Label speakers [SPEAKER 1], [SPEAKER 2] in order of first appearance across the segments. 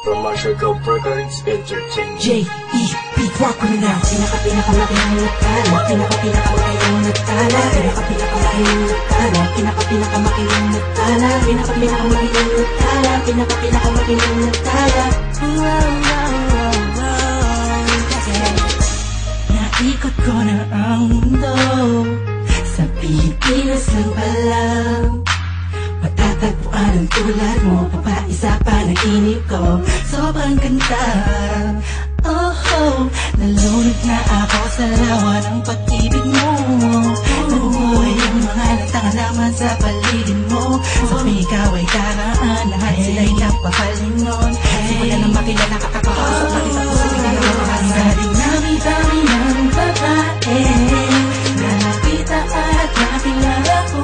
[SPEAKER 1] from Marshall Records Entertainment.
[SPEAKER 2] J.E.B. Rock ko na now. Pinaka-pinakamakilang nagtala. Pinaka-pinakamakilang nagtala. Pinaka-pinakamakilang nagtala. Pinaka-pinakamakilang nagtala. Pinaka-pinakamakilang nagtala. Pinaka-pinakamakilang nagtala. Naikot ko na ang mundo. Sa Pilipinas lang pala matatagpuan ang tulad mo. Papaisa pa ng inip ko. Sobrang ganda. Oh, nalunod na ako sa lawa ng pag-ibig mo. Nabubuhay ang mga natangan sa paligid mo. Sa ikaw ay karaan, lahat sila'y napapalingon. Simula nang makilala ka ako, sa pati sa puso bigyan ako makasa. Dinami-dami ng babae na nakita at nakilala ko,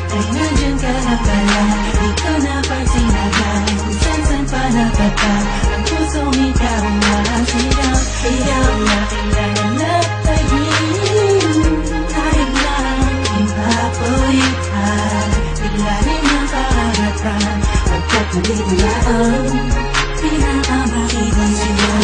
[SPEAKER 2] ay nandyan ka na pala. Di ko napansin agad kung saan pa napata. Ang pusong ikaw ang walang sigaw. Ikaw ang nakilala na tahimik. Tayo lang ipapulitan. Ilalim ng karagatan. Pagkatuloy nila ang pinakamakilang sigaw.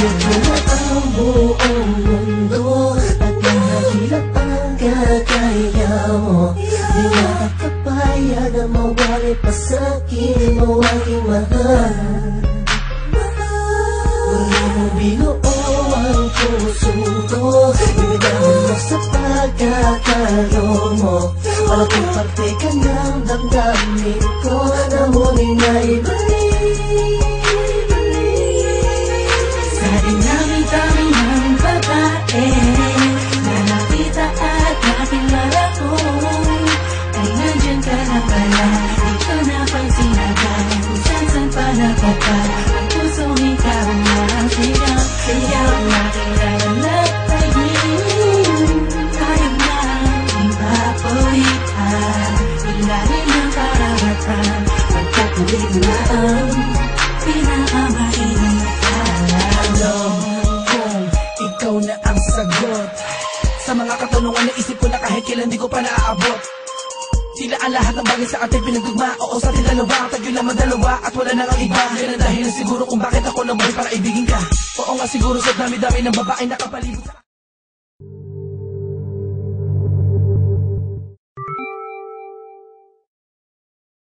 [SPEAKER 2] Ang buong mundo at nahilap ang kagaya mo. Di nakakapayag na mawali pa sa'kin mo aking mahal. Wala mong binuo ang puso ko. Ibigay mo sa pagkakalo mo. Malaking parte ka ng damdamin ko na muling naibalik. Sa dinami-dami ng babae na nakita at nakilala ko, ay nandyan ka na pala. Di ko napansin agad kung saan pa napata. Ang pusong ikaw ang walang sigaw. Ikaw ang nakilala na tahimik. Tayo na ipapulitan. Ilalim ng karagatan. Pagkatuloy mo na ang pinakamakilang nagtala.
[SPEAKER 3] Alam kong ikaw na ang sagot sa mga katanungan na isip ko na kahit kailan di ko pa naaabot. Tila ang lahat ng bagay sa ating pinagdugma. Oo, sa ating dalawa, tayo naman dalawa at wala nang ang iba. Yan ang dahilan siguro kung bakit ako nabuhay para ibigin ka. Oo nga siguro sa dami-dami ng babae nakapalibot sa